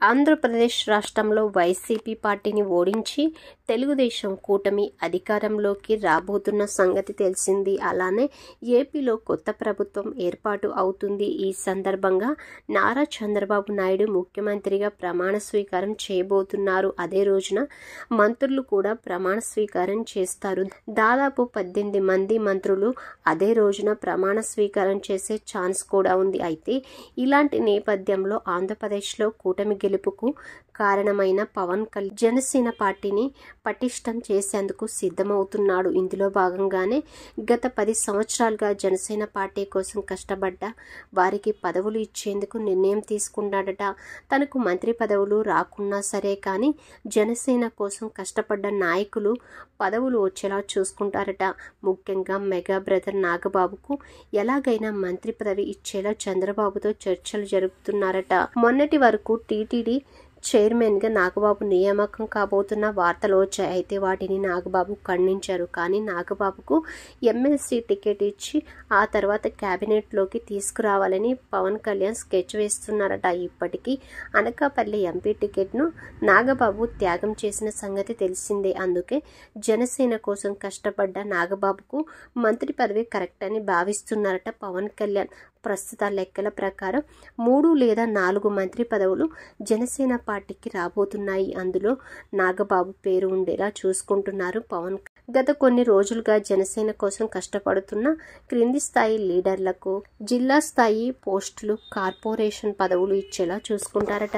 ఆంధ్రప్రదేశ్ రాష్ట్రంలో వైసీపీ పార్టీని ఓడించి తెలుగుదేశం కూటమి అధికారంలోకి రాబోతున్న సంగతి తెలిసింది. అలానే ఏపీలో కొత్త ప్రభుత్వం ఏర్పాటు అవుతుంది. ఈ సందర్భంగా నారా చంద్రబాబు నాయుడు ముఖ్యమంత్రిగా ప్రమాణ స్వీకారం చేయబోతున్నారు. అదే రోజున మంత్రులు కూడా ప్రమాణ స్వీకారం చేస్తారు. దాదాపు 18 మంది మంత్రులు అదే రోజున ప్రమాణ స్వీకారం చేసే ఛాన్స్ కూడా ఉంది. అయితే ఇలాంటి నేపథ్యంలో ఆంధ్రప్రదేశ్లో కూటమి గెలుపుకు కారణమైన పవన్ కళ్యాణ్ జనసేన పార్టీని పటిష్టం చేసేందుకు సిద్ధమవుతున్నాడు. ఇందులో భాగంగానే గత 10 సంవత్సరాలుగా జనసేన పార్టీ కోసం కష్టపడ్డ వారికి పదవులు ఇచ్చేందుకు నిర్ణయం తీసుకున్నాడట. తనకు మంత్రి పదవులు రాకున్నా సరే కానీ జనసేన కోసం కష్టపడ్డ నాయకులు పదవులు వచ్చేలా చూసుకుంటారట. ముఖ్యంగా మెగా బ్రదర్ నాగబాబుకు ఎలాగైనా మంత్రి పదవి ఇచ్చేలా చంద్రబాబుతో చర్చలు జరుపుతున్నారట. మొన్నటి వరకు టీటీడీ చైర్మన్గా నాగబాబు నియామకం కాబోతున్న వార్తలు వచ్చాయి. అయితే వాటిని నాగబాబు ఖండించారు. కానీ నాగబాబుకు ఎమ్మెల్సీ టికెట్ ఇచ్చి ఆ తర్వాత క్యాబినెట్లోకి తీసుకురావాలని పవన్ కళ్యాణ్ స్కెచ్ వేస్తున్నారట. ఇప్పటికీ అనకాపల్లి ఎంపీ టికెట్ను నాగబాబు త్యాగం చేసిన సంగతి తెలిసిందే. అందుకే జనసేన కోసం కష్టపడ్డ నాగబాబుకు మంత్రి పదవి కరెక్ట్ అని భావిస్తున్నారట పవన్ కళ్యాణ్. ప్రస్తుత లెక్కల ప్రకారం 3 లేదా 4 మంత్రి పదవులు జనసేన పార్టీకి రాబోతున్నాయి. అందులో నాగబాబు పేరు ఉండేలా చూసుకుంటున్నారు పవన్. గత కొన్ని రోజులుగా జనసేన కోసం కష్టపడుతున్న క్రింది స్థాయి లీడర్లకు జిల్లా స్థాయి పోస్టులు, కార్పొరేషన్ పదవులు ఇచ్చేలా చూసుకుంటారట.